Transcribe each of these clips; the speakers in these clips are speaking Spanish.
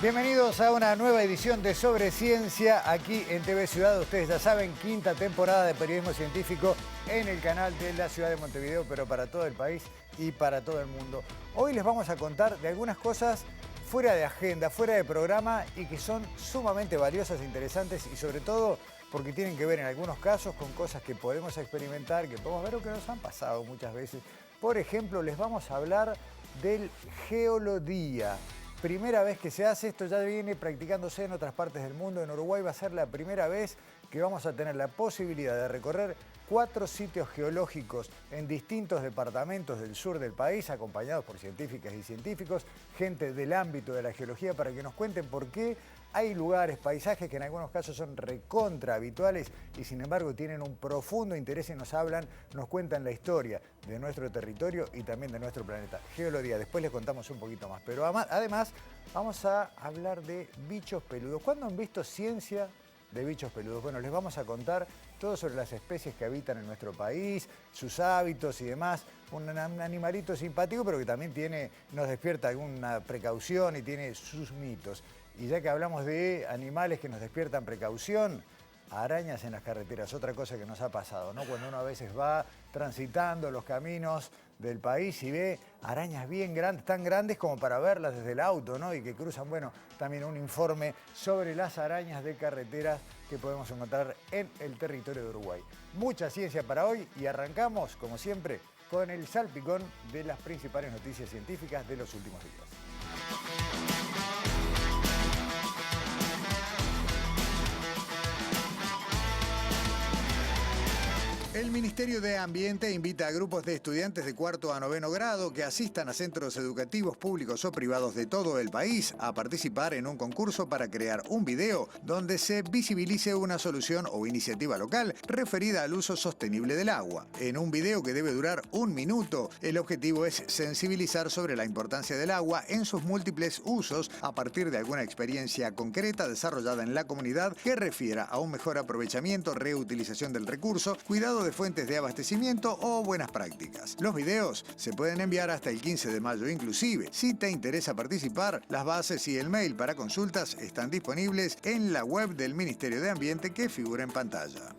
Bienvenidos a una nueva edición de Sobre Ciencia aquí en TV Ciudad. Ustedes ya saben, quinta temporada de periodismo científico en el canal de la ciudad de Montevideo, pero para todo el país y para todo el mundo. Hoy les vamos a contar de algunas cosas fuera de agenda, fuera de programa y que son sumamente valiosas e interesantes y sobre todo porque tienen que ver en algunos casos con cosas que podemos experimentar, que podemos ver o que nos han pasado muchas veces. Por ejemplo, les vamos a hablar del geolodía. Primera vez que se hace, esto ya viene practicándose en otras partes del mundo. En Uruguay va a ser la primera vez que vamos a tener la posibilidad de recorrer 4 sitios geológicos en distintos departamentos del sur del país, acompañados por científicas y científicos, gente del ámbito de la geología, para que nos cuenten por qué hay lugares, paisajes que en algunos casos son recontra habituales y sin embargo tienen un profundo interés y nos hablan, nos cuentan la historia de nuestro territorio y también de nuestro planeta. Geología, después les contamos un poquito más, pero además vamos a hablar de bichos peludos. ¿Cuándo han visto ciencia de bichos peludos? Bueno, les vamos a contar todo sobre las especies que habitan en nuestro país, sus hábitos y demás. Un animalito simpático, pero que también nos despierta alguna precaución y tiene sus mitos. Y ya que hablamos de animales que nos despiertan precaución, arañas en las carreteras, otra cosa que nos ha pasado, ¿no? Cuando uno a veces va transitando los caminos del país y ve arañas bien grandes, tan grandes como para verlas desde el auto, ¿no? Y que cruzan, bueno, también un informe sobre las arañas de carreteras que podemos encontrar en el territorio de Uruguay. Mucha ciencia para hoy y arrancamos, como siempre, con el salpicón de las principales noticias científicas de los últimos días. El Ministerio de Ambiente invita a grupos de estudiantes de cuarto a noveno grado que asistan a centros educativos públicos o privados de todo el país a participar en un concurso para crear un video donde se visibilice una solución o iniciativa local referida al uso sostenible del agua. En un video que debe durar 1 minuto, el objetivo es sensibilizar sobre la importancia del agua en sus múltiples usos a partir de alguna experiencia concreta desarrollada en la comunidad que refiera a un mejor aprovechamiento, reutilización del recurso, cuidado de fuentes de abastecimiento o buenas prácticas. Los videos se pueden enviar hasta el 15 de mayo inclusive. Si te interesa participar, las bases y el mail para consultas están disponibles en la web del Ministerio de Ambiente que figura en pantalla.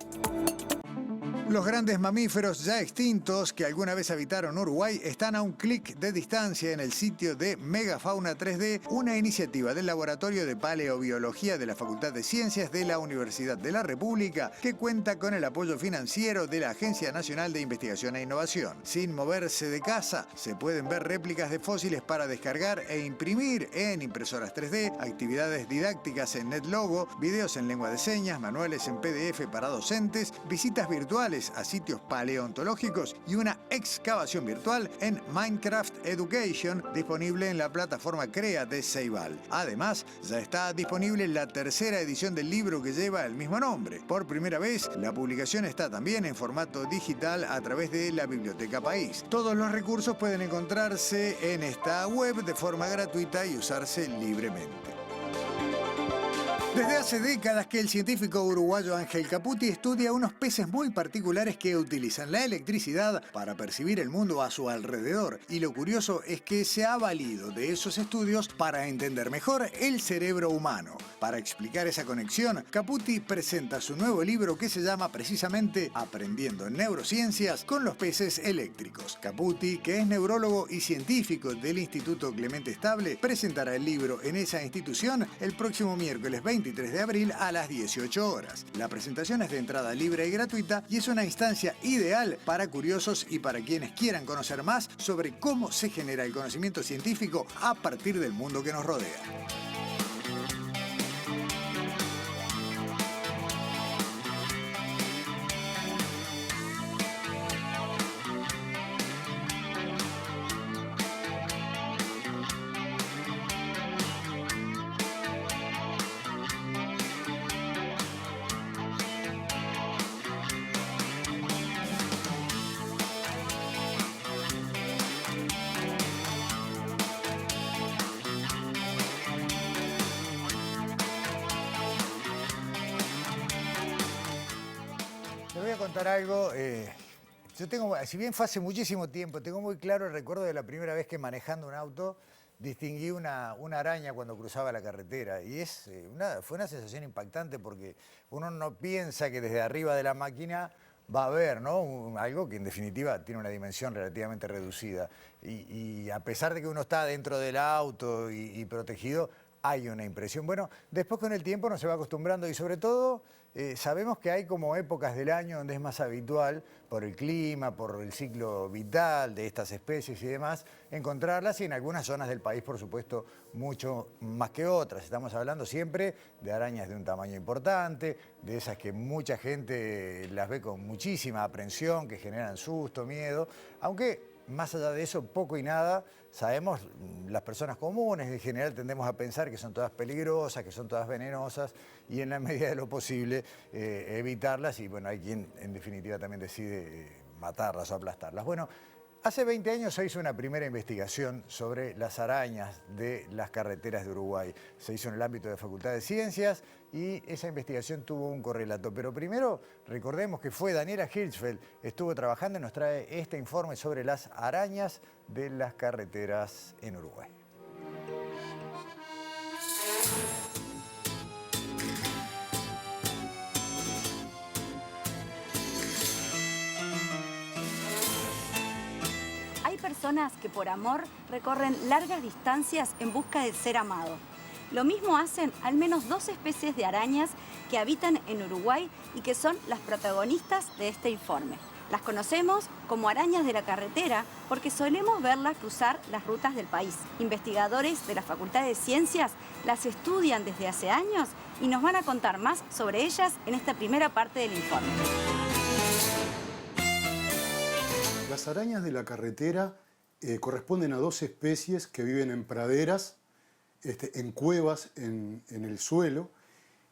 Los grandes mamíferos ya extintos que alguna vez habitaron Uruguay están a un clic de distancia en el sitio de Megafauna 3D, una iniciativa del Laboratorio de Paleobiología de la Facultad de Ciencias de la Universidad de la República, que cuenta con el apoyo financiero de la Agencia Nacional de Investigación e Innovación. Sin moverse de casa, se pueden ver réplicas de fósiles para descargar e imprimir en impresoras 3D, actividades didácticas en NetLogo, videos en lengua de señas, manuales en PDF para docentes, visitas virtuales a sitios paleontológicos y una excavación virtual en Minecraft Education, disponible en la plataforma CREA de Ceibal. Además, ya está disponible la tercera edición del libro que lleva el mismo nombre. Por primera vez, la publicación está también en formato digital a través de la Biblioteca País. Todos los recursos pueden encontrarse en esta web de forma gratuita y usarse libremente. Desde hace décadas que el científico uruguayo Ángel Caputi estudia unos peces muy particulares que utilizan la electricidad para percibir el mundo a su alrededor. Y lo curioso es que se ha valido de esos estudios para entender mejor el cerebro humano. Para explicar esa conexión, Caputi presenta su nuevo libro que se llama precisamente Aprendiendo en Neurociencias con los peces eléctricos. Caputi, que es neurólogo y científico del Instituto Clemente Estable, presentará el libro en esa institución el próximo miércoles 23 de abril a las 18 horas. La presentación es de entrada libre y gratuita y es una instancia ideal para curiosos y para quienes quieran conocer más sobre cómo se genera el conocimiento científico a partir del mundo que nos rodea. Les voy a contar algo. Yo tengo, si bien fue hace muchísimo tiempo, tengo muy claro el recuerdo de la primera vez que manejando un auto distinguí una araña cuando cruzaba la carretera y fue una sensación impactante porque uno no piensa que desde arriba de la máquina va a haber, ¿no? Algo que en definitiva tiene una dimensión relativamente reducida. Y a pesar de que uno está dentro del auto y protegido, hay una impresión. Bueno, después con el tiempo uno se va acostumbrando y sobre todo sabemos que hay como épocas del año donde es más habitual, por el clima, por el ciclo vital de estas especies y demás, encontrarlas y en algunas zonas del país, por supuesto, mucho más que otras. Estamos hablando siempre de arañas de un tamaño importante, de esas que mucha gente las ve con muchísima aprensión, que generan susto, miedo, aunque más allá de eso, poco y nada, sabemos, las personas comunes en general tendemos a pensar que son todas peligrosas, que son todas venenosas y en la medida de lo posible evitarlas y bueno, hay quien en definitiva también decide matarlas o aplastarlas. Bueno, hace 20 años se hizo una primera investigación sobre las arañas de las carreteras de Uruguay. Se hizo en el ámbito de Facultad de Ciencias y esa investigación tuvo un correlato. Pero primero recordemos que fue Daniela Hirschfeld, estuvo trabajando y nos trae este informe sobre las arañas de las carreteras en Uruguay. Hay personas que por amor recorren largas distancias en busca del ser amado. Lo mismo hacen al menos 2 especies de arañas que habitan en Uruguay y que son las protagonistas de este informe. Las conocemos como arañas de la carretera porque solemos verlas cruzar las rutas del país. Investigadores de la Facultad de Ciencias las estudian desde hace años y nos van a contar más sobre ellas en esta primera parte del informe. Las arañas de la carretera corresponden a 2 especies que viven en praderas, en cuevas, en el suelo.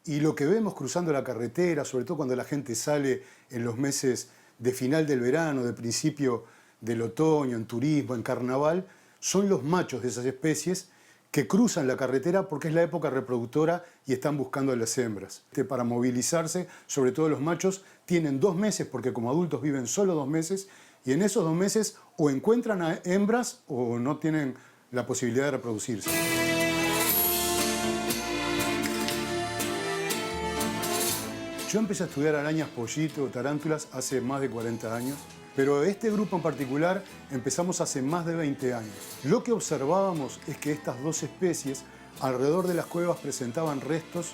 Y lo que vemos cruzando la carretera, sobre todo cuando la gente sale en los meses de final del verano, de principio del otoño, en turismo, en carnaval, son los machos de esas especies que cruzan la carretera porque es la época reproductora y están buscando a las hembras. Para movilizarse, sobre todo los machos, tienen 2 meses, porque como adultos viven solo 2 meses, y en esos 2 meses o encuentran a hembras o no tienen la posibilidad de reproducirse. Yo empecé a estudiar arañas pollito, tarántulas, hace más de 40 años, pero este grupo en particular empezamos hace más de 20 años. Lo que observábamos es que estas 2 especies alrededor de las cuevas presentaban restos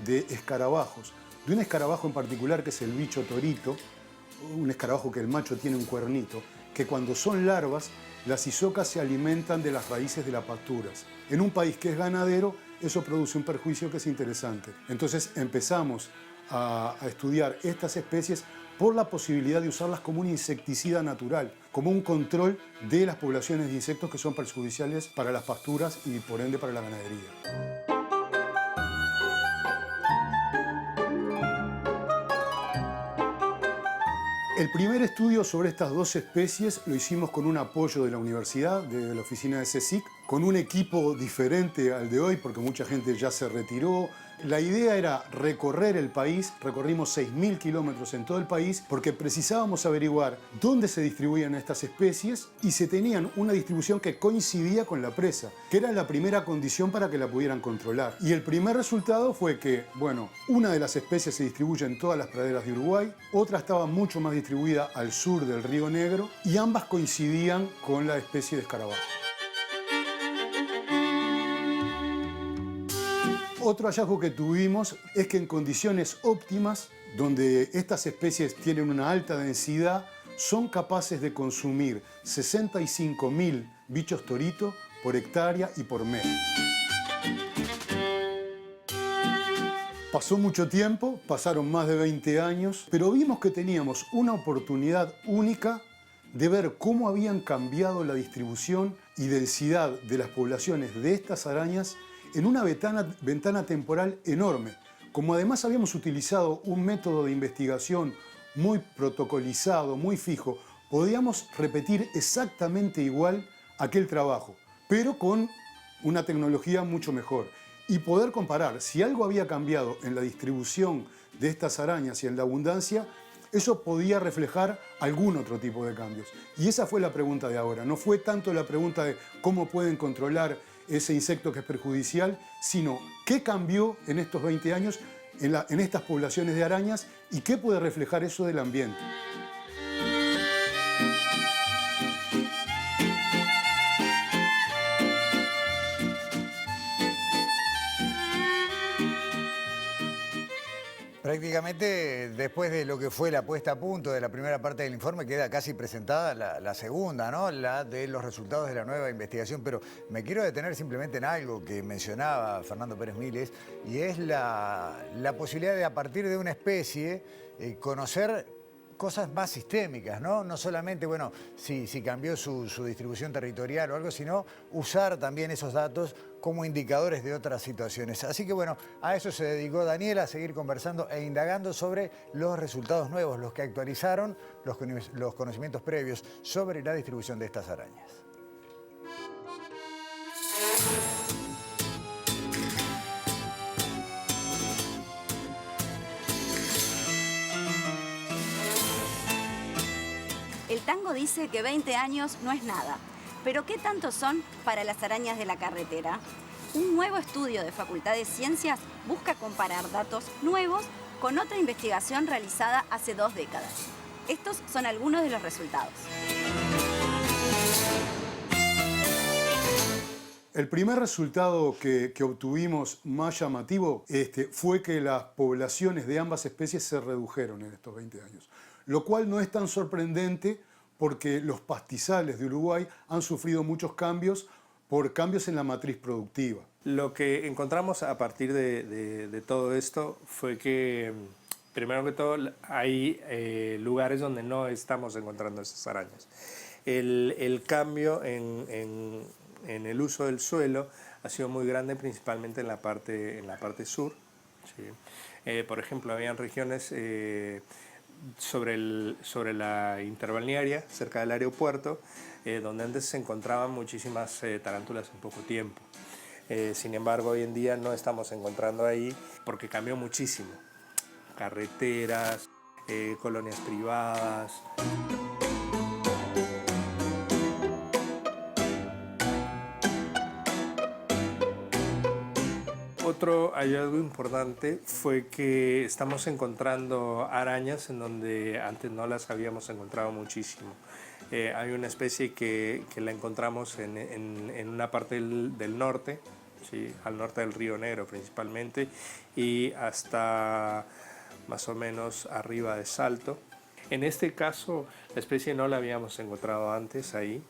de escarabajos, de un escarabajo en particular que es el bicho torito, un escarabajo que el macho tiene un cuernito, que cuando son larvas, las isocas se alimentan de las raíces de las pasturas. En un país que es ganadero, eso produce un perjuicio que es interesante. Entonces empezamos a estudiar estas especies por la posibilidad de usarlas como un insecticida natural, como un control de las poblaciones de insectos que son perjudiciales para las pasturas y por ende para la ganadería. El primer estudio sobre estas 2 especies lo hicimos con un apoyo de la universidad, de la oficina de CSIC, con un equipo diferente al de hoy porque mucha gente ya se retiró. La idea era recorrer el país, recorrimos 6.000 kilómetros en todo el país porque precisábamos averiguar dónde se distribuían estas especies y se tenían una distribución que coincidía con la presa, que era la primera condición para que la pudieran controlar. Y el primer resultado fue que, bueno, una de las especies se distribuye en todas las praderas de Uruguay, otra estaba mucho más distribuida al sur del Río Negro y ambas coincidían con la especie de escarabajo. Otro hallazgo que tuvimos es que en condiciones óptimas, donde estas especies tienen una alta densidad, son capaces de consumir 65.000 bichos torito por hectárea y por mes. Pasó mucho tiempo, pasaron más de 20 años, pero vimos que teníamos una oportunidad única de ver cómo habían cambiado la distribución y densidad de las poblaciones de estas arañas en una ventana temporal enorme. Como además habíamos utilizado un método de investigación muy protocolizado, muy fijo, podíamos repetir exactamente igual aquel trabajo, pero con una tecnología mucho mejor. Y poder comparar si algo había cambiado en la distribución de estas arañas y en la abundancia, eso podía reflejar algún otro tipo de cambios. Y esa fue la pregunta de ahora. No fue tanto la pregunta de cómo pueden controlar ese insecto que es perjudicial, sino qué cambió en estos 20 años en estas poblaciones de arañas y qué puede reflejar eso del ambiente. Prácticamente después de lo que fue la puesta a punto de la primera parte del informe queda casi presentada la segunda, ¿no? La de los resultados de la nueva investigación. Pero me quiero detener simplemente en algo que mencionaba Fernando Pérez Miles y es la posibilidad de a partir de una especie conocer cosas más sistémicas, ¿no? No solamente, bueno, si cambió su distribución territorial o algo, sino usar también esos datos como indicadores de otras situaciones. Así que bueno, a eso se dedicó Daniela, a seguir conversando e indagando sobre los resultados nuevos, los que actualizaron los conocimientos previos sobre la distribución de estas arañas. El tango dice que 20 años no es nada, pero ¿qué tanto son para las arañas de la carretera? Un nuevo estudio de Facultad de Ciencias busca comparar datos nuevos con otra investigación realizada hace 2 décadas. Estos son algunos de los resultados. El primer resultado que obtuvimos más llamativo fue que las poblaciones de ambas especies se redujeron en estos 20 años. Lo cual no es tan sorprendente porque los pastizales de Uruguay han sufrido muchos cambios por cambios en la matriz productiva. Lo que encontramos a partir de todo esto fue que, primero que todo, hay lugares donde no estamos encontrando esas arañas. El cambio en el uso del suelo ha sido muy grande, principalmente en la parte sur. ¿Sí? Por ejemplo, habían regiones sobre la interbalnearia, cerca del aeropuerto, donde antes se encontraban muchísimas tarántulas en poco tiempo. Sin embargo, hoy en día no estamos encontrando ahí porque cambió muchísimo. Carreteras, colonias privadas. Otro hallazgo importante fue que estamos encontrando arañas en donde antes no las habíamos encontrado muchísimo. Hay una especie que la encontramos en una parte del norte, ¿sí? Al norte del Río Negro principalmente, y hasta más o menos arriba de Salto. En este caso, la especie no la habíamos encontrado antes ahí.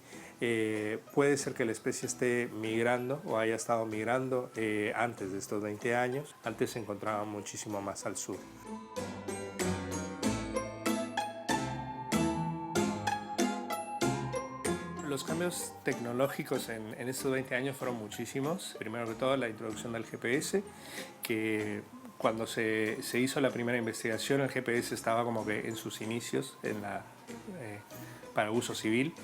Puede ser que la especie esté migrando o haya estado migrando antes de estos 20 años. Antes se encontraba muchísimo más al sur. Los cambios tecnológicos en estos 20 años fueron muchísimos. Primero que todo, la introducción del GPS, que cuando se hizo la primera investigación, el GPS estaba como que en sus inicios para uso civil,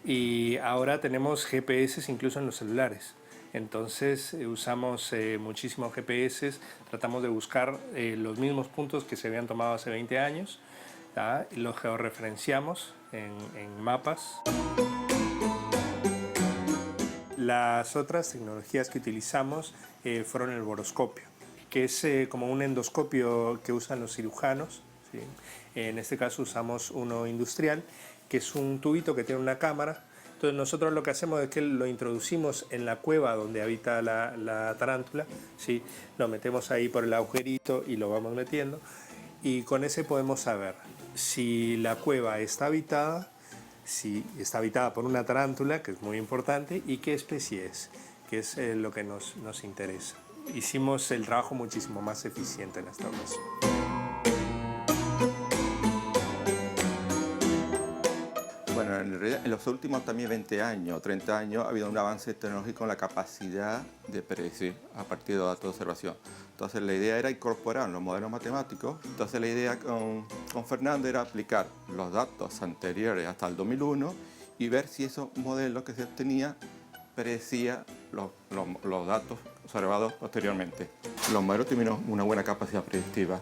y ahora tenemos GPS incluso en los celulares. Entonces usamos muchísimos GPS, tratamos de buscar los mismos puntos que se habían tomado hace 20 años, y los georreferenciamos en mapas. Las otras tecnologías que utilizamos fueron el boroscopio, que es como un endoscopio que usan los cirujanos, ¿sí? En este caso usamos uno industrial, que es un tubito que tiene una cámara. Entonces nosotros lo que hacemos es que lo introducimos en la cueva donde habita la tarántula, ¿sí? Lo metemos ahí por el agujerito y lo vamos metiendo, y con ese podemos saber si la cueva está habitada, si está habitada por una tarántula, que es muy importante, y qué especie es, que es lo que nos interesa. Hicimos el trabajo muchísimo más eficiente en esta ocasión. Bueno, en realidad en los últimos también 20 años, 30 años, ha habido un avance tecnológico en la capacidad de predecir a partir de datos de observación. Entonces la idea era incorporar los modelos matemáticos. Entonces la idea con Fernando era aplicar los datos anteriores hasta el 2001 y ver si esos modelos que se obtenían predecían los datos observados posteriormente. Los modelos tuvieron una buena capacidad predictiva.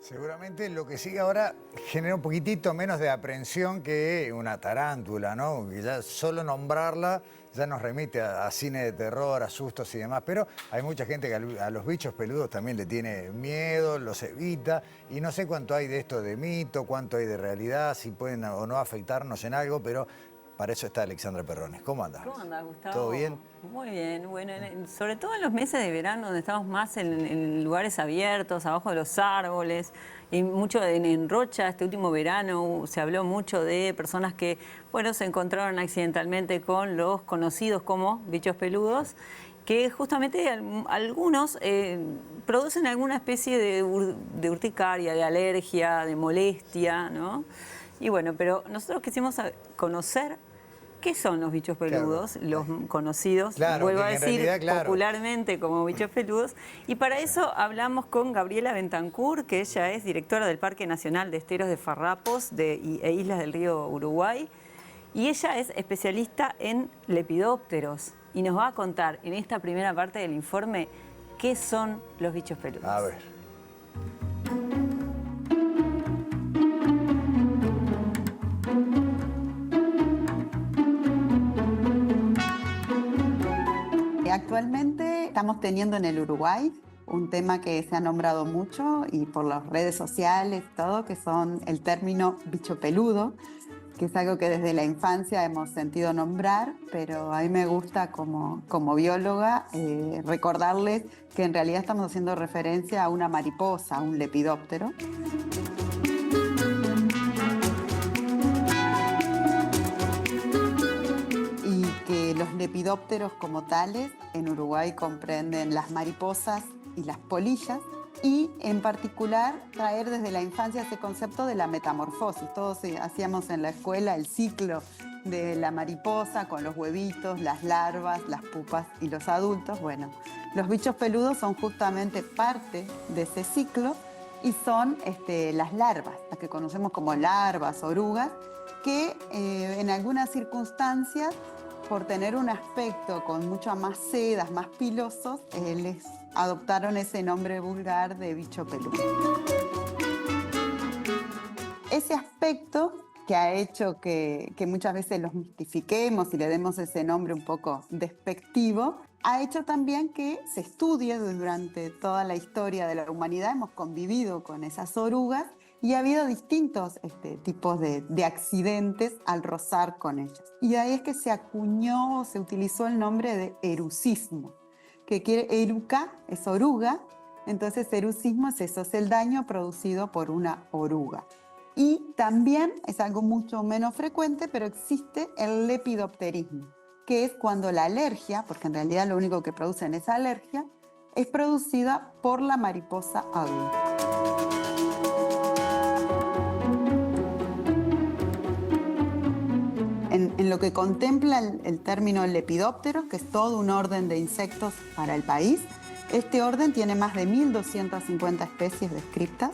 Seguramente lo que sigue ahora genera un poquitito menos de aprehensión que una tarántula, ¿no? Que ya solo nombrarla ya nos remite a cine de terror, a sustos y demás, pero hay mucha gente que a los bichos peludos también le tiene miedo, los evita, y no sé cuánto hay de esto de mito, cuánto hay de realidad, si pueden o no afectarnos en algo, pero para eso está Alexandra Perrones. ¿Cómo andás? ¿Cómo andás, Gustavo? ¿Todo bien? Muy bien. Bueno, sobre todo en los meses de verano, donde estamos más en lugares abiertos, abajo de los árboles, y mucho en Rocha, este último verano, se habló mucho de personas que, bueno, se encontraron accidentalmente con los conocidos como bichos peludos, que justamente algunos producen alguna especie de urticaria, de alergia, de molestia, ¿no? Y bueno, pero nosotros quisimos conocer qué son los bichos peludos, claro, los conocidos, claro, vuelvo a decir, realidad, claro, popularmente como bichos peludos. Y para eso hablamos con Gabriela Bentancur, que ella es directora del Parque Nacional de Esteros de Farrapos e Islas del Río Uruguay. Y ella es especialista en lepidópteros y nos va a contar en esta primera parte del informe qué son los bichos peludos. A ver. Actualmente estamos teniendo en el Uruguay un tema que se ha nombrado mucho y por las redes sociales, todo, que son el término bicho peludo, que es algo que desde la infancia hemos sentido nombrar, pero a mí me gusta como bióloga recordarles que en realidad estamos haciendo referencia a una mariposa, a un lepidóptero. Los lepidópteros como tales en Uruguay comprenden las mariposas y las polillas, y en particular traer desde la infancia ese concepto de la metamorfosis. Todos hacíamos en la escuela el ciclo de la mariposa con los huevitos, las larvas, las pupas y los adultos. Bueno, los bichos peludos son justamente parte de ese ciclo y son las larvas, las que conocemos como larvas, orugas, que en algunas circunstancias, por tener un aspecto con muchas más sedas, más pilosos, les adoptaron ese nombre vulgar de bicho peludo. Ese aspecto que ha hecho que muchas veces los mistifiquemos y le demos ese nombre un poco despectivo, ha hecho también que se estudie durante toda la historia de la humanidad. Hemos convivido con esas orugas y ha habido distintos tipos de accidentes al rozar con ellas. Y de ahí es que se acuñó, se utilizó el nombre de erucismo, que quiere, eruca es oruga, entonces erucismo es eso, es el daño producido por una oruga. Y también es algo mucho menos frecuente, pero existe el lepidopterismo, que es cuando la alergia, porque en realidad lo único que producen es alergia, es producida por la mariposa adulta. En lo que contempla el término lepidóptero, que es todo un orden de insectos para el país, este orden tiene más de 1.250 especies descritas,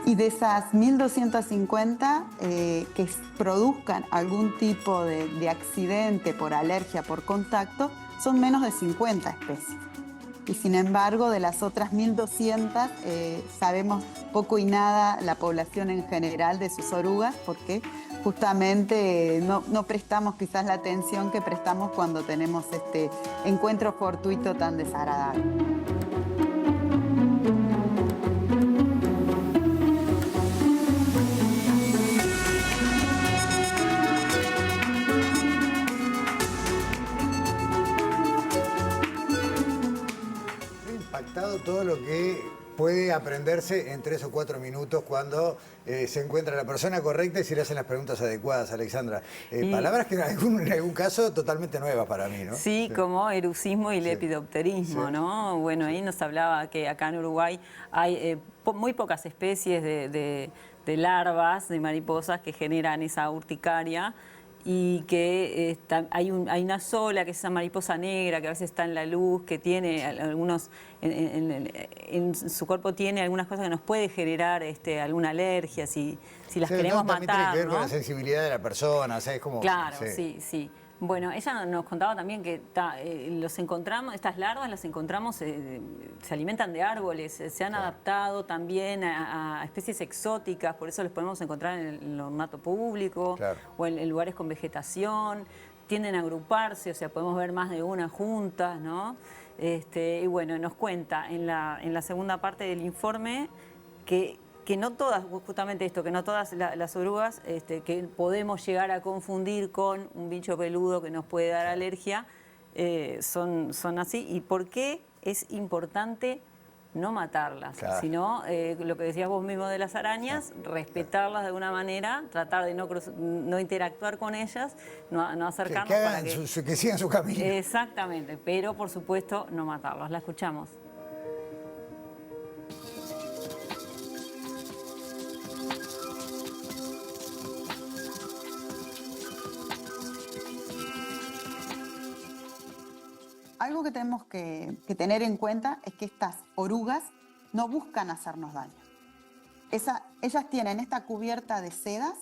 y de esas 1.250 que produzcan algún tipo de accidente por alergia, por contacto, son menos de 50 especies. Y sin embargo, de las otras 1.200 sabemos poco y nada la población en general de sus orugas, porque justamente no prestamos quizás la atención que prestamos cuando tenemos este encuentro fortuito tan desagradable. Impactado todo lo que puede aprenderse en 3 o 4 minutos cuando se encuentra la persona correcta y se le hacen las preguntas adecuadas, Alexandra. Palabras que en algún caso totalmente nuevas para mí, ¿no? Sí, como erucismo y lepidopterismo, sí, ¿no? Bueno, ahí nos hablaba que acá en Uruguay hay muy pocas especies de larvas, de mariposas que generan esa urticaria, y que hay una sola, que es esa mariposa negra, que a veces está en la luz, que tiene algunos, en su cuerpo tiene algunas cosas que nos puede generar alguna alergia, si las queremos matar, también tiene que ver, ¿no?, con la la sensibilidad de la persona, o sea, es como... Claro, sí. Bueno, ella nos contaba también que estas larvas las encontramos, se alimentan de árboles, se han adaptado también a especies exóticas, por eso los podemos encontrar en el ornato público o en lugares con vegetación, tienden a agruparse, o sea, podemos ver más de una juntas, ¿no? Y bueno, nos cuenta en la segunda parte del informe que no todas, justamente esto, que no todas las orugas que podemos llegar a confundir con un bicho peludo que nos puede dar alergia, son así. ¿Y por qué es importante no matarlas? Sino, lo que decías vos mismo de las arañas, respetarlas de alguna manera, tratar de no interactuar con ellas, no acercarnos. Que sigan su camino. Exactamente, pero por supuesto no matarlas. La escuchamos. Algo que tenemos que tener en cuenta es que estas orugas no buscan hacernos daño. Ellas tienen esta cubierta de sedas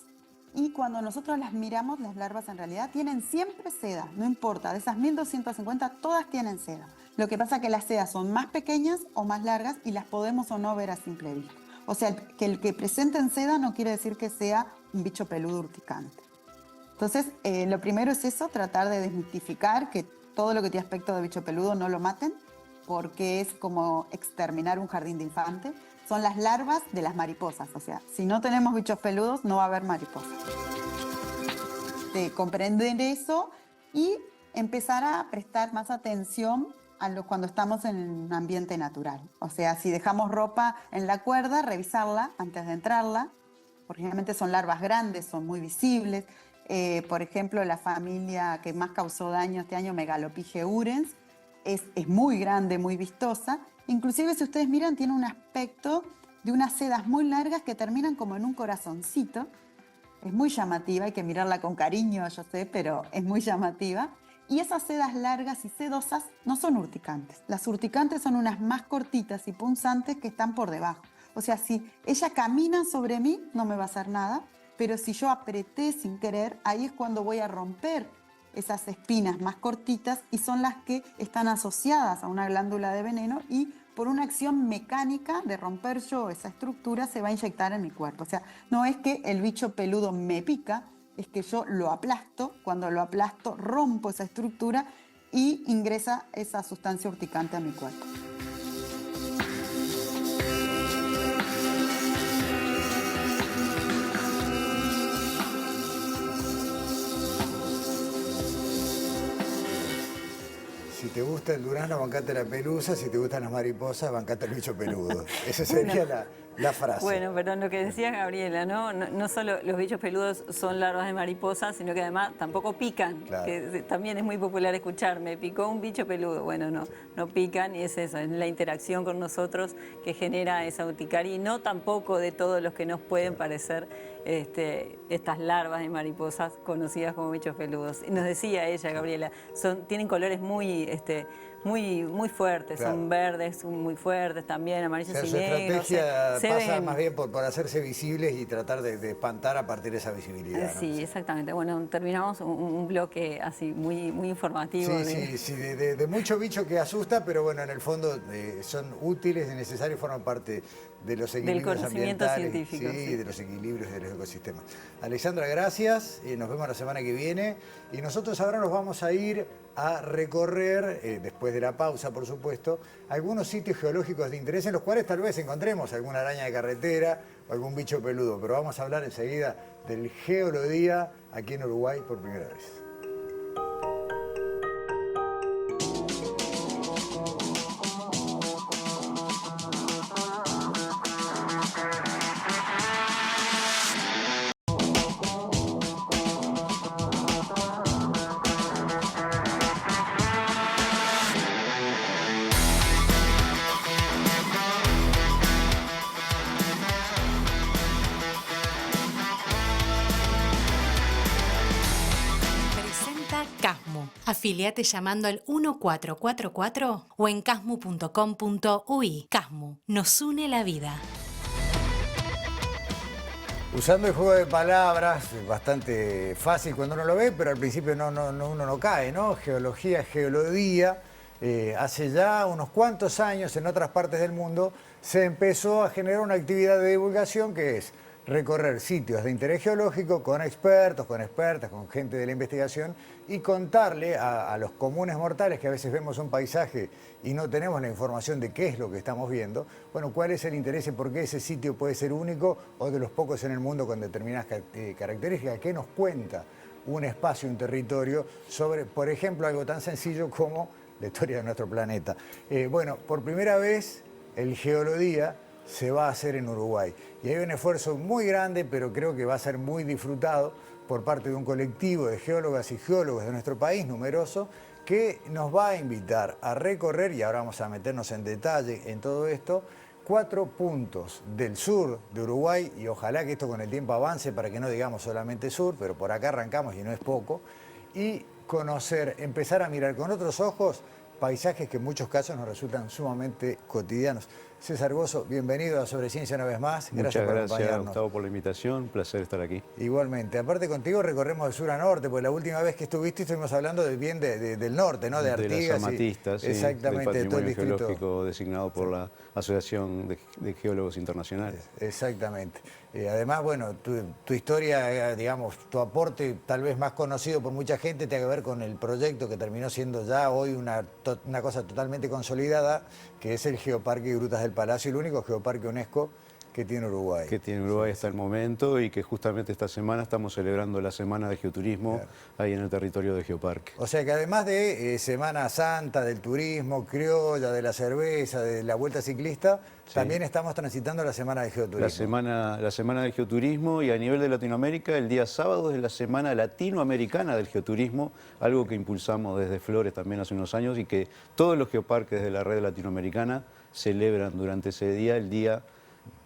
y cuando nosotros las miramos, las larvas en realidad tienen siempre seda, no importa, de esas 1250 todas tienen seda. Lo que pasa es que las sedas son más pequeñas o más largas y las podemos o no ver a simple vista. O sea, que el que presenten seda no quiere decir que sea un bicho peludo urticante. Entonces, lo primero es eso, tratar de desmitificar que todo lo que tiene aspecto de bicho peludo no lo maten, porque es como exterminar un jardín de infantes. Son las larvas de las mariposas, o sea, si no tenemos bichos peludos no va a haber mariposas. De comprender eso y empezar a prestar más atención cuando estamos en un ambiente natural. O sea, si dejamos ropa en la cuerda, revisarla antes de entrarla, porque generalmente son larvas grandes, son muy visibles. Por ejemplo, la familia que más causó daño este año, Megalopyge urens, es muy grande, muy vistosa. Inclusive, si ustedes miran, tiene un aspecto de unas sedas muy largas que terminan como en un corazoncito. Es muy llamativa, hay que mirarla con cariño, yo sé, pero es muy llamativa. Y esas sedas largas y sedosas no son urticantes. Las urticantes son unas más cortitas y punzantes que están por debajo. O sea, si ella camina sobre mí, no me va a hacer nada. Pero si yo apreté sin querer, ahí es cuando voy a romper esas espinas más cortitas y son las que están asociadas a una glándula de veneno y por una acción mecánica de romper yo esa estructura se va a inyectar en mi cuerpo. O sea, no es que el bicho peludo me pica, es que yo lo aplasto, cuando lo aplasto rompo esa estructura y ingresa esa sustancia urticante a mi cuerpo. Si te gusta el durazno, bancate la pelusa. Si te gustan las mariposas, bancate el bicho peludo. Esa sería la frase. Bueno, pero lo que decía Gabriela, no solo los bichos peludos son larvas de mariposas, sino que además tampoco pican. Claro. Que también es muy popular escuchar, me picó un bicho peludo. Bueno, no pican y es eso, es la interacción con nosotros que genera esa urticaria y no tampoco de todos los que nos pueden parecer estas larvas de mariposas conocidas como bichos peludos. Y nos decía ella, Gabriela, tienen colores muy fuertes, claro. Son verdes, muy fuertes también, amarillos y negros. Su estrategia pasa más bien por hacerse visibles y tratar de espantar a partir de esa visibilidad. Sí, ¿no? Exactamente. Bueno, terminamos un bloque así muy informativo. Sí, de mucho bicho que asusta, pero bueno, en el fondo son útiles, necesarios, forman parte de los equilibrios del conocimiento ambientales, científico. Sí, de los equilibrios de los ecosistemas. Alexandra, gracias. Nos vemos la semana que viene. Y nosotros ahora nos vamos a ir a recorrer, después de la pausa, por supuesto, algunos sitios geológicos de interés en los cuales tal vez encontremos alguna araña de carretera o algún bicho peludo. Pero vamos a hablar enseguida del Geolodía aquí en Uruguay por primera vez. Afiliate llamando al 1444 o en casmu.com.uy. Casmu, nos une la vida. Usando el juego de palabras, bastante fácil cuando uno lo ve, pero al principio uno no cae, ¿no? Geología, geología. Hace ya unos cuantos años en otras partes del mundo se empezó a generar una actividad de divulgación que es recorrer sitios de interés geológico con expertos, con expertas, con gente de la investigación y contarle a los comunes mortales que a veces vemos un paisaje y no tenemos la información de qué es lo que estamos viendo, bueno, cuál es el interés y por qué ese sitio puede ser único o de los pocos en el mundo con determinadas características, qué nos cuenta un espacio, un territorio sobre, por ejemplo, algo tan sencillo como la historia de nuestro planeta. Bueno, por primera vez el Geolodía se va a hacer en Uruguay. Y hay un esfuerzo muy grande, pero creo que va a ser muy disfrutado por parte de un colectivo de geólogas y geólogos de nuestro país, numeroso, que nos va a invitar a recorrer, y ahora vamos a meternos en detalle en todo esto, 4 puntos del sur de Uruguay, y ojalá que esto con el tiempo avance para que no digamos solamente sur, pero por acá arrancamos y no es poco, y conocer, empezar a mirar con otros ojos paisajes que en muchos casos nos resultan sumamente cotidianos. César Gozo, bienvenido a Sobre Ciencia una vez más. Muchas gracias, Gustavo, por la invitación. Un placer estar aquí. Igualmente. Aparte contigo recorremos de sur a norte, porque la última vez que estuviste estuvimos hablando del norte, ¿no? De Artigas. De las Amatistas, sí, exactamente, del de todo el patrimonio distrito geológico designado por la Asociación de Geólogos Internacionales. Exactamente. Además, bueno, tu historia, digamos, tu aporte tal vez más conocido por mucha gente tiene que ver con el proyecto que terminó siendo ya hoy una cosa totalmente consolidada, que es el Geoparque Grutas del Palacio, el único geoparque UNESCO que tiene Uruguay. Que tiene Uruguay hasta el momento y que justamente esta semana estamos celebrando la Semana de Geoturismo ahí en el territorio de Geoparque. O sea que además de Semana Santa, del turismo, criolla, de la cerveza, de la vuelta ciclista, sí, también estamos transitando la Semana de Geoturismo. La semana de Geoturismo, y a nivel de Latinoamérica, el día sábado es la Semana Latinoamericana del Geoturismo, algo que impulsamos desde Flores también hace unos años y que todos los geoparques de la red latinoamericana celebran durante ese día el Día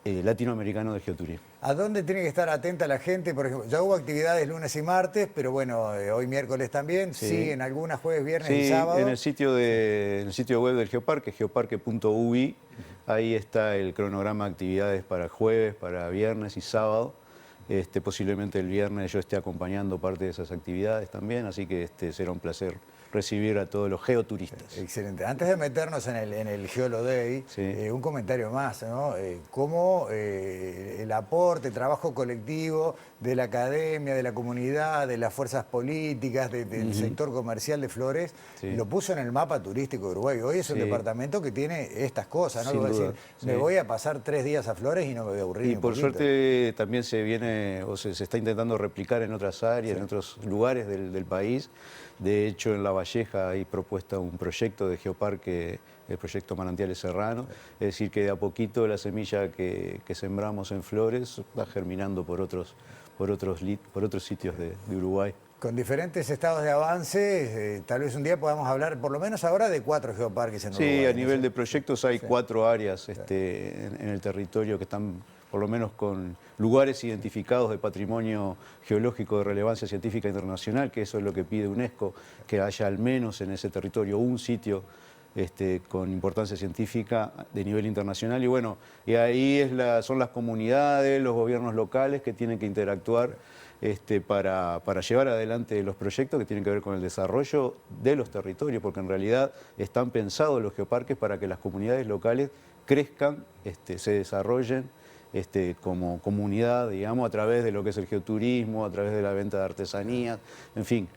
Latinoamericano de Geoturismo. ¿A dónde tiene que estar atenta la gente? Por ejemplo, ya hubo actividades lunes y martes, pero bueno, hoy miércoles también, sí, siguen algunas jueves, viernes y sábado. En el sitio web del Geoparque, geoparque.ui, ahí está el cronograma de actividades para jueves, para viernes y sábado. Posiblemente el viernes yo esté acompañando parte de esas actividades también, así que será un placer recibir a todos los geoturistas. Excelente. Antes de meternos en el Geolo Day, sí, un comentario más, ¿no? Cómo el aporte, el trabajo colectivo de la academia, de la comunidad, de las fuerzas políticas, del sector comercial de Flores, sí, lo puso en el mapa turístico de Uruguay. Hoy es un sí, departamento que tiene estas cosas, ¿no? Sin Voy a duda, decir, sí, me voy a pasar 3 días a Flores y no me voy a aburrir. Y por suerte también se viene, o se está intentando replicar en otras áreas, sí, en otros lugares del país. De hecho, en La Valleja hay propuesta un proyecto de geoparque, el proyecto Manantiales Serrano, es decir, que de a poquito la semilla que sembramos en Flores va germinando por otros sitios de Uruguay. Con diferentes estados de avance, tal vez un día podamos hablar, por lo menos ahora, de 4 geoparques en Uruguay. Sí, a nivel de proyectos hay sí, 4 áreas en el territorio que están por lo menos con lugares identificados de patrimonio geológico de relevancia científica internacional, que eso es lo que pide UNESCO, que haya al menos en ese territorio un sitio con importancia científica de nivel internacional. Y bueno, y ahí son las comunidades, los gobiernos locales que tienen que interactuar para llevar adelante los proyectos que tienen que ver con el desarrollo de los territorios, porque en realidad están pensados los geoparques para que las comunidades locales crezcan, se desarrollen como comunidad, digamos, a través de lo que es el geoturismo, a través de la venta de artesanías, en fin,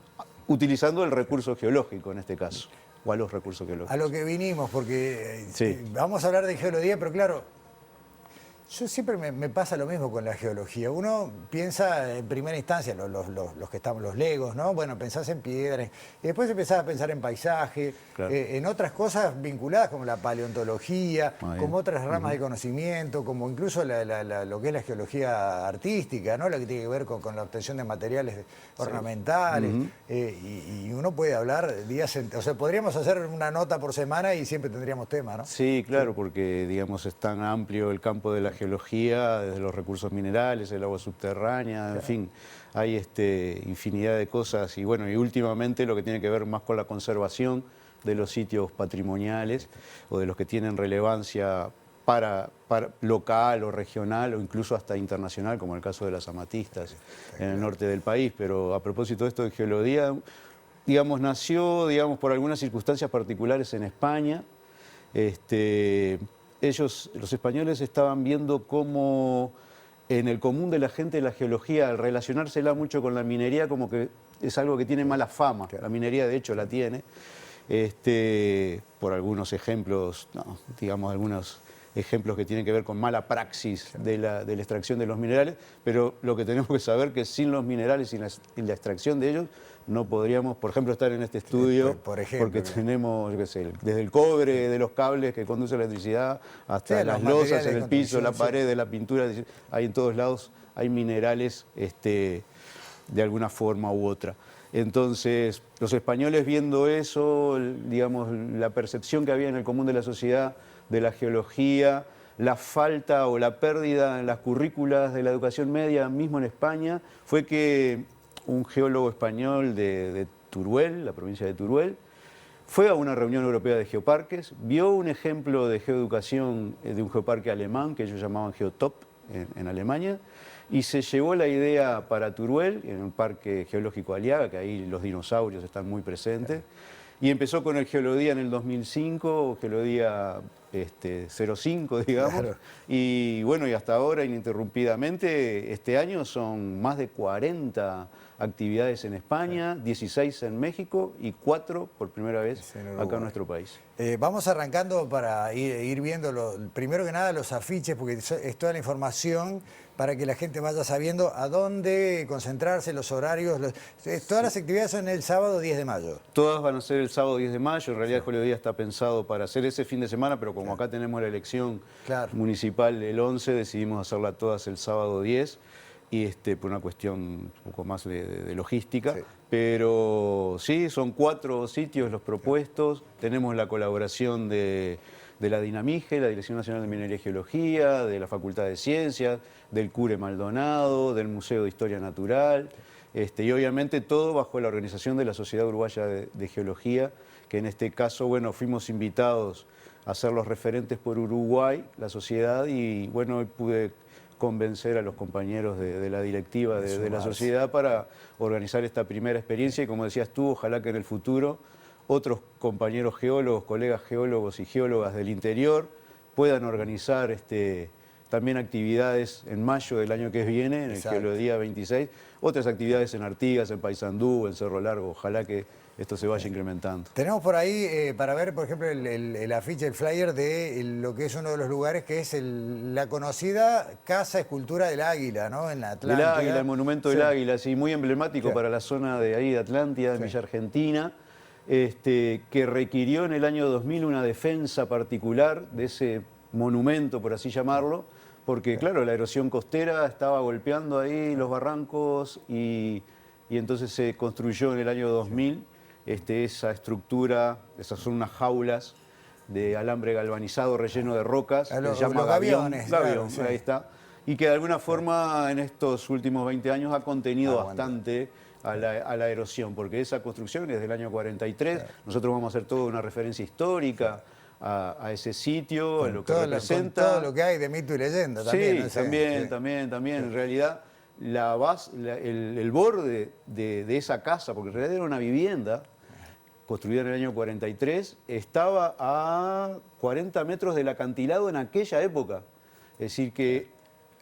utilizando el recurso geológico en este caso, o a los recursos geológicos. A lo que vinimos, porque sí, vamos a hablar de geología, pero claro, yo siempre me pasa lo mismo con la geología. Uno piensa en primera instancia, los que estamos, los legos, ¿no? Bueno, pensás en piedras, y después empezás a pensar en paisaje, claro, en otras cosas vinculadas como la paleontología, como otras ramas de conocimiento, como incluso lo que es la geología artística, ¿no? La que tiene que ver con la obtención de materiales ornamentales. Y uno puede hablar días, o sea, podríamos hacer una nota por semana y siempre tendríamos tema, ¿no? Sí, claro, porque digamos es tan amplio el campo de la geología, desde los recursos minerales, el agua subterránea, en fin, hay infinidad de cosas. Y bueno, y últimamente lo que tiene que ver más con la conservación de los sitios patrimoniales o de los que tienen relevancia local o regional o incluso hasta internacional, como el caso de las amatistas en el norte del país. Pero a propósito de esto de geología, digamos, nació, digamos, por algunas circunstancias particulares en España. Ellos, los españoles, estaban viendo cómo en el común de la gente la geología, al relacionársela mucho con la minería, como que es algo que tiene mala fama. La minería, de hecho, la tiene. Por algunos ejemplos, no, digamos, algunos ejemplos que tienen que ver con mala praxis de la extracción de los minerales, pero lo que tenemos que saber es que sin los minerales y la extracción de ellos no podríamos, por ejemplo, estar en este estudio, por ejemplo, porque tenemos, yo qué sé, desde el cobre de los cables que conducen la electricidad hasta las losas en el piso, la pared, la pintura, hay en todos lados, hay minerales de alguna forma u otra. Entonces, los españoles viendo eso, digamos, la percepción que había en el común de la sociedad de la geología, la falta o la pérdida en las currículas de la educación media, mismo en España, fue que un geólogo español de Teruel, la provincia de Teruel, fue a una reunión europea de geoparques, vio un ejemplo de geoeducación de un geoparque alemán que ellos llamaban Geotop en Alemania, y se llevó la idea para Teruel, en el Parque Geológico Aliaga, que ahí los dinosaurios están muy presentes, y empezó con el Geolodía en el 2005, Geolodía 05, digamos, claro. Y bueno, y hasta ahora, ininterrumpidamente, este año son más de 40 actividades en España, 16 en México y 4 por primera vez acá en nuestro país. Vamos arrancando para ir viendo, primero que nada, los afiches, porque es toda la información para que la gente vaya sabiendo a dónde concentrarse, los horarios. Todas las actividades son el sábado 10 de mayo. Todas van a ser el sábado 10 de mayo. En realidad el Geolodía está pensado para hacer ese fin de semana, pero como acá tenemos la elección municipal el 11, decidimos hacerla todas el sábado 10. Y por una cuestión un poco más de logística. Pero sí, son 4 sitios los propuestos. Tenemos la colaboración de la Dinamige, la Dirección Nacional de Minería y Geología, de la Facultad de Ciencias, del CURE Maldonado, del Museo de Historia Natural, y obviamente todo bajo la organización de la Sociedad Uruguaya de Geología, que en este caso, bueno, fuimos invitados a ser los referentes por Uruguay, la sociedad, y bueno, hoy pude convencer a los compañeros de la directiva de la sociedad para organizar esta primera experiencia, y como decías tú, ojalá que en el futuro otros compañeros geólogos, colegas geólogos y geólogas del interior puedan organizar también actividades en mayo del año que viene, en el Geolodía 26, otras actividades en Artigas, en Paysandú, en Cerro Largo, ojalá que esto se vaya incrementando. Tenemos por ahí para ver, por ejemplo, el afiche, el flyer de lo que es uno de los lugares que es la conocida Casa Escultura del Águila, ¿no? En la Atlántida. Del Águila, el Monumento del Águila, sí, muy emblemático para la zona de ahí de Atlántida, de Villa Argentina, que requirió en el año 2000 una defensa particular de ese monumento, por así llamarlo, porque claro, la erosión costera estaba golpeando ahí los barrancos y entonces se construyó en el año 2000 esa estructura, esas son unas jaulas de alambre galvanizado relleno de rocas, se llama los gaviones, gavión, ahí está, y que de alguna forma en estos últimos 20 años ha contenido bastante a la erosión, porque esa construcción es del año 43, nosotros vamos a hacer toda una referencia histórica a ese sitio, con en lo que representa. Con todo lo que hay de mito y leyenda también. Sí, ¿no? también. En realidad, el borde de esa casa, porque en realidad era una vivienda construida en el año 43, estaba a 40 metros del acantilado en aquella época. Es decir que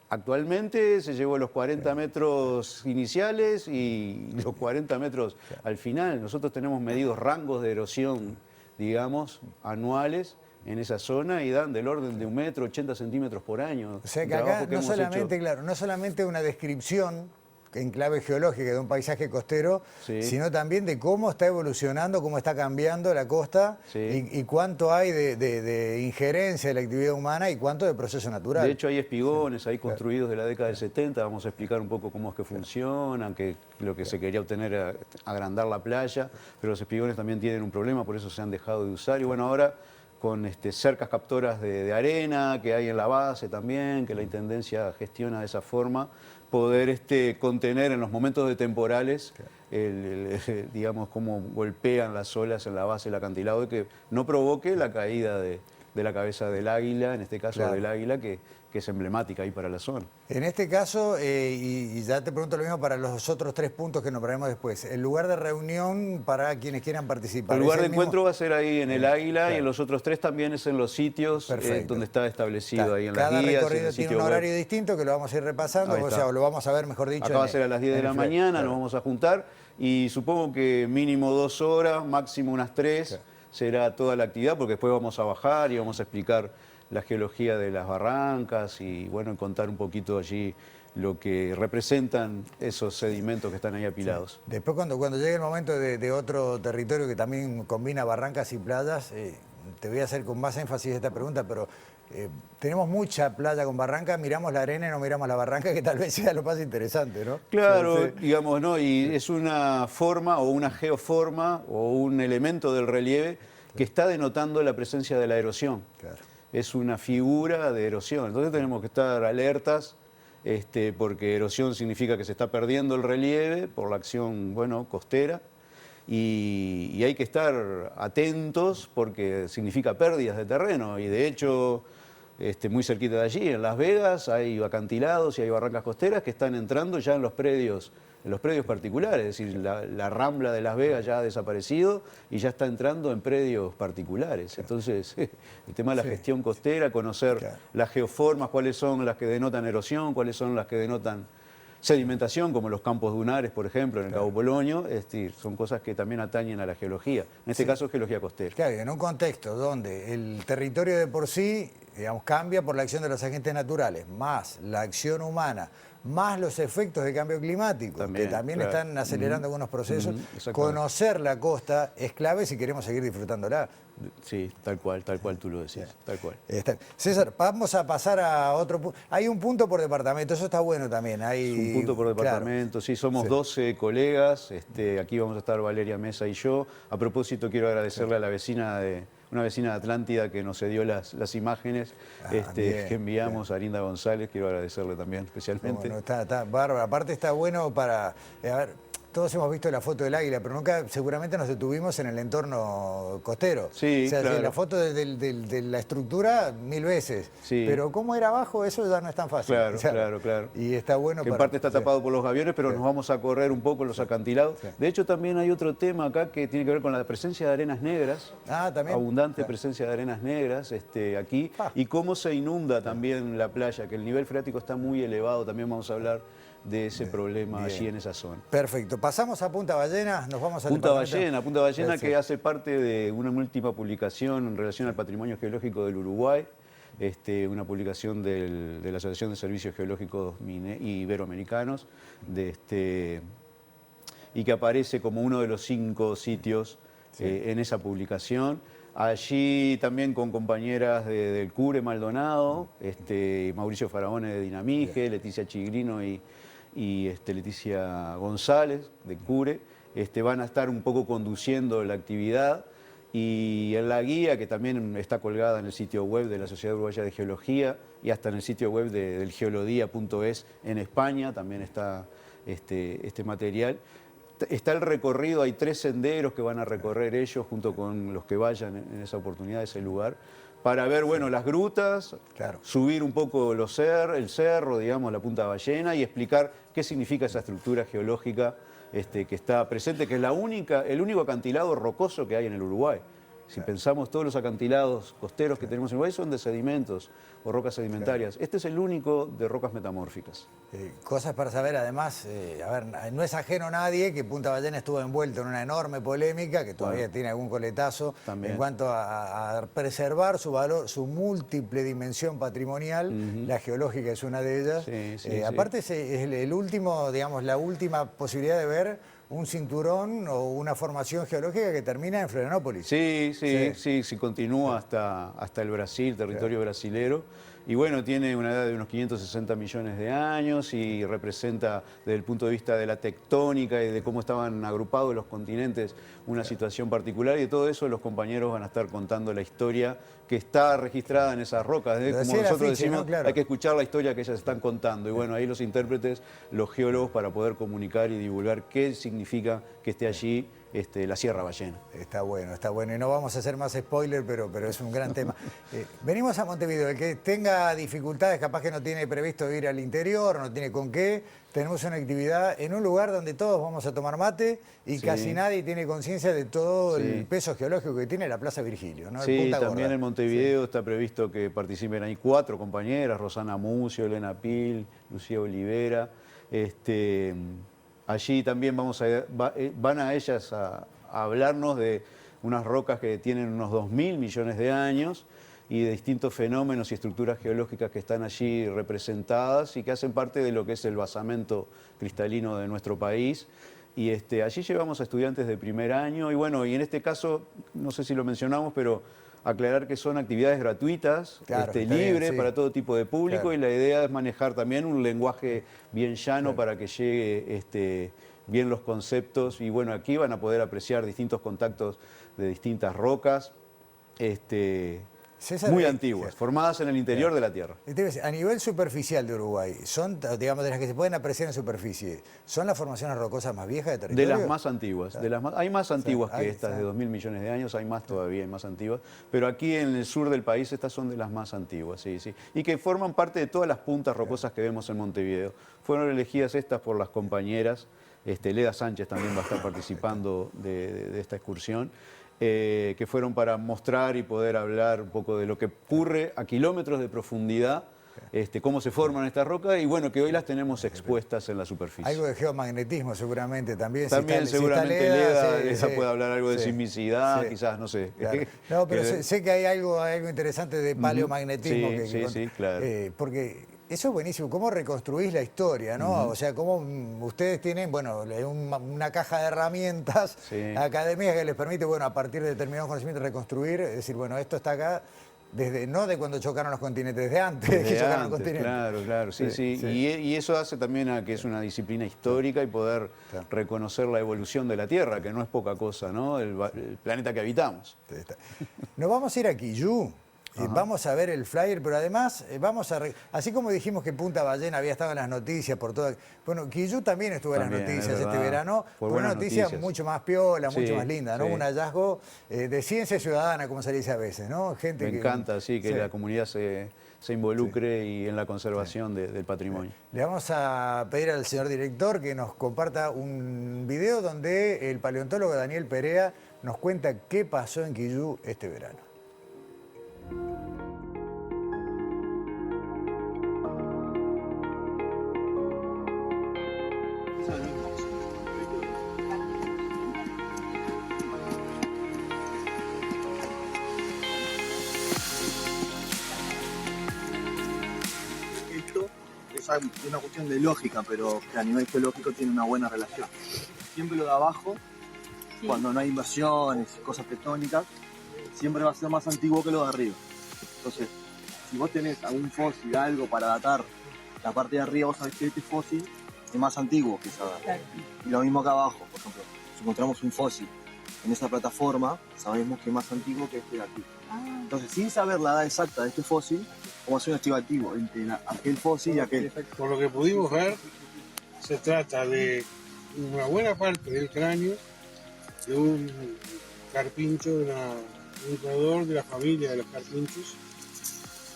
actualmente se llevó los 40 metros iniciales y los 40 metros al final. Nosotros tenemos medidos rangos de erosión, digamos, anuales en esa zona y dan del orden de 1 metro, 80 centímetros por año. O sea que acá no solamente una descripción en clave geológica de un paisaje costero, sino también de cómo está evolucionando, cómo está cambiando la costa y cuánto hay de injerencia de la actividad humana y cuánto de proceso natural. De hecho hay espigones ahí construidos de la década del 70, vamos a explicar un poco cómo es que funcionan, que lo que se quería obtener era agrandar la playa, pero los espigones también tienen un problema, por eso se han dejado de usar y bueno, ahora con cercas captoras de arena que hay en la base también, que la Intendencia gestiona de esa forma, poder contener en los momentos de temporales, digamos, cómo golpean las olas en la base del acantilado y que no provoque la caída de de la cabeza del águila, en este caso Claro. del águila, que es emblemática ahí para la zona. En este caso, y ya te pregunto lo mismo para los otros 3 puntos que nombraremos después, el lugar de reunión para quienes quieran participar. El lugar ¿Es de el mismo? encuentro va a ser ahí en el Águila, Claro. y en los otros 3 también es en los sitios donde está establecido, ahí en las Cada guías, en recorrido el tiene sitio un web. horario distinto que lo vamos a ir repasando, Ahí o está. sea, lo vamos a ver, mejor dicho. Acá va a ser a las 10 de en la el flash, mañana, claro. nos vamos a juntar y supongo que mínimo 2 horas, máximo unas 3, será toda la actividad, porque después vamos a bajar y vamos a explicar la geología de las barrancas y bueno, contar un poquito allí lo que representan esos sedimentos que están ahí apilados. Después cuando llegue el momento de otro territorio que también combina barrancas y playas, te voy a hacer con más énfasis esta pregunta, pero tenemos mucha playa con barranca, miramos la arena y no miramos la barranca, que tal vez sea lo más interesante, ¿no? Claro, Sí. digamos, ¿no? Y es una forma o una geoforma o un elemento del relieve que está denotando la presencia de la erosión. Claro. Es una figura de erosión. Entonces tenemos que estar alertas, porque erosión significa que se está perdiendo el relieve por la acción, bueno, costera. Y hay que estar atentos porque significa pérdidas de terreno. Y de hecho, muy cerquita de allí, en Las Vegas, hay acantilados y hay barrancas costeras que están entrando ya en los predios particulares. Es decir, la Rambla de Las Vegas ya ha desaparecido y ya está entrando en predios particulares. Entonces, el tema de la gestión costera, conocer las geoformas, cuáles son las que denotan erosión, cuáles son las que denotan sedimentación, como los campos dunares, por ejemplo, en el Cabo Polonio, es decir, son cosas que también atañen a la geología. En este caso, geología costera. Claro, y en un contexto donde el territorio de por sí, digamos, cambia por la acción de los agentes naturales, más la acción humana, más los efectos de cambio climático, que también claro. están acelerando algunos procesos. Exactamente. Conocer la costa es clave si queremos seguir disfrutándola. Sí, tal cual tú lo decís, tal cual. César, vamos a pasar a otro punto. Hay un punto por departamento, eso está bueno también. Hay Un punto por departamento, sí, somos 12 colegas, aquí vamos a estar Valeria Mesa y yo. A propósito, quiero agradecerle a la una vecina de Atlántida que nos cedió las imágenes que enviamos, a Arinda González, quiero agradecerle también especialmente. Bueno, está bárbaro. Aparte está bueno para... a ver, todos hemos visto la foto del águila, pero nunca seguramente nos detuvimos en el entorno costero. Sí, o sea, claro. La foto de la estructura 1000 veces. Sí. Pero cómo era abajo, eso ya no es tan fácil. Claro, O sea, claro. Y está bueno que en parte está tapado por los gaviones, pero nos vamos a correr un poco los acantilados. De hecho, también hay otro tema acá que tiene que ver con la presencia de arenas negras. También. Abundante presencia de arenas negras aquí. Y cómo se inunda también la playa, que el nivel freático está muy elevado. También vamos a hablar de ese problema allí en esa zona. Perfecto. Pasamos a Punta Ballena, nos vamos a Punta Ballena, Sí. que hace parte de una última publicación en relación al patrimonio geológico del Uruguay, una publicación de la Asociación de Servicios Geológicos Iberoamericanos, y que aparece como uno de los 5 sitios en esa publicación. Allí también con compañeras del CURE Maldonado, Mauricio Faraone de Dinamige, Leticia Chigrino y Leticia González de CURE, van a estar un poco conduciendo la actividad, y en la guía, que también está colgada en el sitio web de la Sociedad Uruguaya de Geología y hasta en el sitio web del geolodía.es en España, también está este material. Está el recorrido, hay 3 senderos que van a recorrer ellos junto con los que vayan en esa oportunidad, ese lugar, para ver, bueno, las grutas, subir un poco el cerro, digamos, la Punta Ballena, y explicar qué significa esa estructura geológica que está presente, que es el único acantilado rocoso que hay en el Uruguay. Si pensamos, todos los acantilados costeros que tenemos en Uruguay son de sedimentos o rocas sedimentarias. Este es el único de rocas metamórficas. Cosas para saber, además, no es ajeno a nadie que Punta Ballena estuvo envuelto en una enorme polémica, que todavía tiene algún coletazo, en cuanto a preservar su valor, su múltiple dimensión patrimonial. La geológica es una de ellas. Aparte es el último, digamos, la última posibilidad de ver un cinturón o una formación geológica que termina en Florianópolis. Sí, continúa hasta el Brasil, territorio brasilero. Y bueno, tiene una edad de unos 560 millones de años y representa, desde el punto de vista de la tectónica y de cómo estaban agrupados los continentes, una situación particular, y de todo eso los compañeros van a estar contando la historia que está registrada en esas rocas. Como nosotros decimos, ¿no? Hay que escuchar la historia que ellas están contando. Y bueno, ahí los intérpretes, los geólogos, para poder comunicar y divulgar qué significa que esté allí la Sierra Ballena. Está bueno. Y no vamos a hacer más spoiler, pero es un gran tema. Venimos a Montevideo. El que tenga dificultades, capaz que no tiene previsto ir al interior, no tiene con qué, tenemos una actividad en un lugar donde todos vamos a tomar mate y casi nadie tiene conciencia de todo el peso geológico que tiene la Plaza Virgilio, ¿no? Sí, también en Montevideo está previsto que participen ahí 4 compañeras, Rosana Mucio, Elena Pil, Lucía Olivera. Allí también van a ellas a hablarnos de unas rocas que tienen unos 2.000 millones de años y de distintos fenómenos y estructuras geológicas que están allí representadas y que hacen parte de lo que es el basamento cristalino de nuestro país. Y allí llevamos a estudiantes de primer año y bueno, y en este caso, no sé si lo mencionamos, pero aclarar que son actividades gratuitas, libres para todo tipo de público y la idea es manejar también un lenguaje bien llano para que llegue bien los conceptos y bueno, aquí van a poder apreciar distintos contactos de distintas rocas muy antiguas, formadas en el interior de la Tierra. A nivel superficial de Uruguay, son, digamos, de las que se pueden apreciar en superficie, ¿son las formaciones rocosas más viejas de territorio? De las más antiguas. Hay más antiguas que estas de 2.000 millones de años, hay más todavía, hay más antiguas. Pero aquí en el sur del país estas son de las más antiguas, sí. Y que forman parte de todas las puntas rocosas que vemos en Montevideo. Fueron elegidas estas por las compañeras. Leda Sánchez también va a estar participando de esta excursión. Que fueron para mostrar y poder hablar un poco de lo que ocurre a kilómetros de profundidad, cómo se forman estas rocas y bueno, que hoy las tenemos expuestas en la superficie. Algo de geomagnetismo seguramente también. También seguramente Leda puede hablar algo de sismicidad, quizás, no sé. Claro. No, pero sé que hay algo interesante de paleomagnetismo. Claro. Porque eso es buenísimo, cómo reconstruís la historia, ¿no? O sea, cómo ustedes tienen, bueno, una caja de herramientas académicas que les permite, bueno, a partir de determinados conocimientos reconstruir, es decir, bueno, esto está acá, no de cuando chocaron los continentes, desde antes de que chocaron los continentes. Claro, sí. Y eso hace también a que es una disciplina histórica y poder reconocer la evolución de la Tierra, que no es poca cosa, ¿no? El planeta que habitamos. Nos vamos a ir a Quillú. Vamos a ver el flyer, pero además así como dijimos que Punta Ballena había estado en las noticias por toda... Bueno, Quillú también estuvo en las noticias este verano, por una noticia mucho más piola, mucho más linda, ¿no? Un hallazgo de ciencia ciudadana, como se dice a veces, ¿no? Me encanta, que la comunidad se involucre y en la conservación del patrimonio. Le vamos a pedir al señor director que nos comparta un video donde el paleontólogo Daniel Perea nos cuenta qué pasó en Quillú este verano. Esto es una cuestión de lógica, pero que a nivel geológico tiene una buena relación. Siempre lo de abajo, cuando no hay invasiones y cosas tectónicas, siempre va a ser más antiguo que lo de arriba. Entonces, si vos tenés algún fósil, algo para datar la parte de arriba, vos sabés que este fósil es más antiguo que esa data. Y lo mismo acá abajo, por ejemplo, si encontramos un fósil en esa plataforma, sabemos que es más antiguo que este de aquí. Entonces, sin saber la edad exacta de este fósil, vamos a hacer un estimativo entre aquel fósil y aquel. Por lo que pudimos ver, se trata de una buena parte del cráneo de un carpincho, un roedor de la familia de los carpinchos,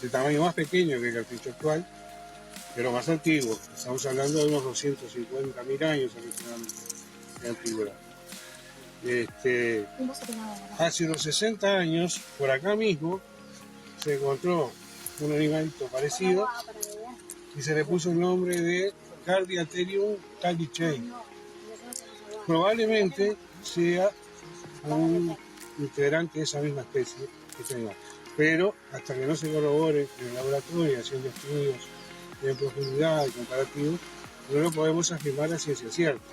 de tamaño más pequeño que el carpincho actual, pero más antiguo. Estamos hablando de unos 250.000 años aproximadamente de antigüedad. Hace unos 60 años, por acá mismo, se encontró un animalito parecido y se le puso el nombre de Cardiaterium callicei. Probablemente sea un integrante de esa misma especie, pero hasta que no se corrobore en el laboratorio haciendo estudios de profundidad y comparativos, no lo podemos afirmar a ciencia cierta.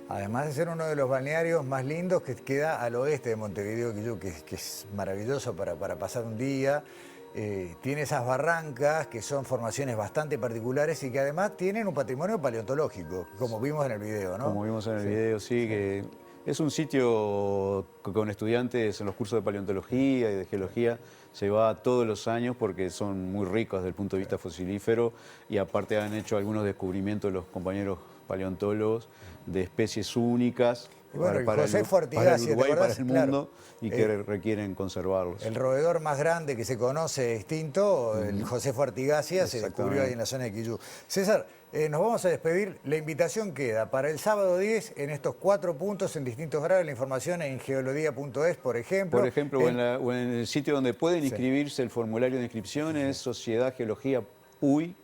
Además de ser uno de los balnearios más lindos que queda al oeste de Montevideo, que es maravilloso para pasar un día. Tiene esas barrancas que son formaciones bastante particulares y que además tienen un patrimonio paleontológico, como vimos en el video, ¿no? Como vimos en el video, sí, que es un sitio que con estudiantes en los cursos de paleontología y de geología se va todos los años porque son muy ricos desde el punto de vista fosilífero y aparte han hecho algunos descubrimientos los compañeros paleontólogos de especies únicas Bueno, para el Uruguay, para el mundo, y que requieren conservarlos. El roedor más grande que se conoce extinto, el Josefo Artigacia, se descubrió ahí en la zona de Quillú. César, nos vamos a despedir. La invitación queda para el sábado 10 en estos 4 puntos en distintos grados. La información en geología.es, por ejemplo. Por ejemplo, o en el sitio donde pueden inscribirse, el formulario de inscripción es sociedadgeologia.uy.org.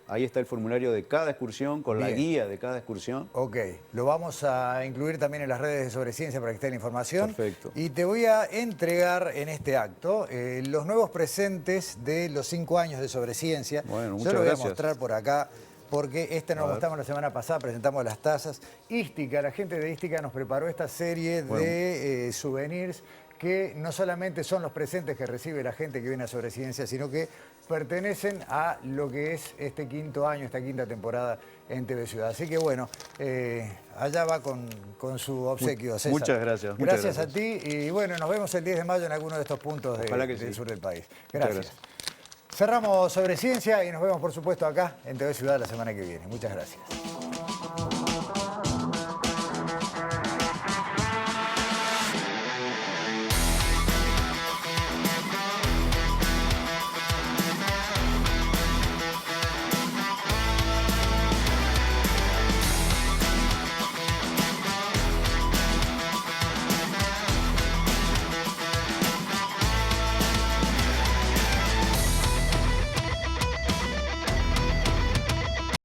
Ahí está el formulario de cada excursión, con la guía de cada excursión. Ok, lo vamos a incluir también en las redes de Sobreciencia para que esté la información. Perfecto. Y te voy a entregar en este acto los nuevos presentes de los 5 años de Sobreciencia. Bueno, muchas Yo lo voy gracias. a mostrar por acá, porque nos mostramos la semana pasada, presentamos las tazas. Ística, la gente de Ística nos preparó esta serie de souvenirs que no solamente son los presentes que recibe la gente que viene a Sobreciencia, sino que pertenecen a lo que es este 5º año, esta 5ª temporada en TV Ciudad. Así que bueno, allá va con su obsequio, César. Muchas gracias. Gracias a ti y bueno, nos vemos el 10 de mayo en alguno de estos puntos del sur del país. Gracias. Cerramos Sobreciencia y nos vemos por supuesto acá en TV Ciudad la semana que viene. Muchas gracias.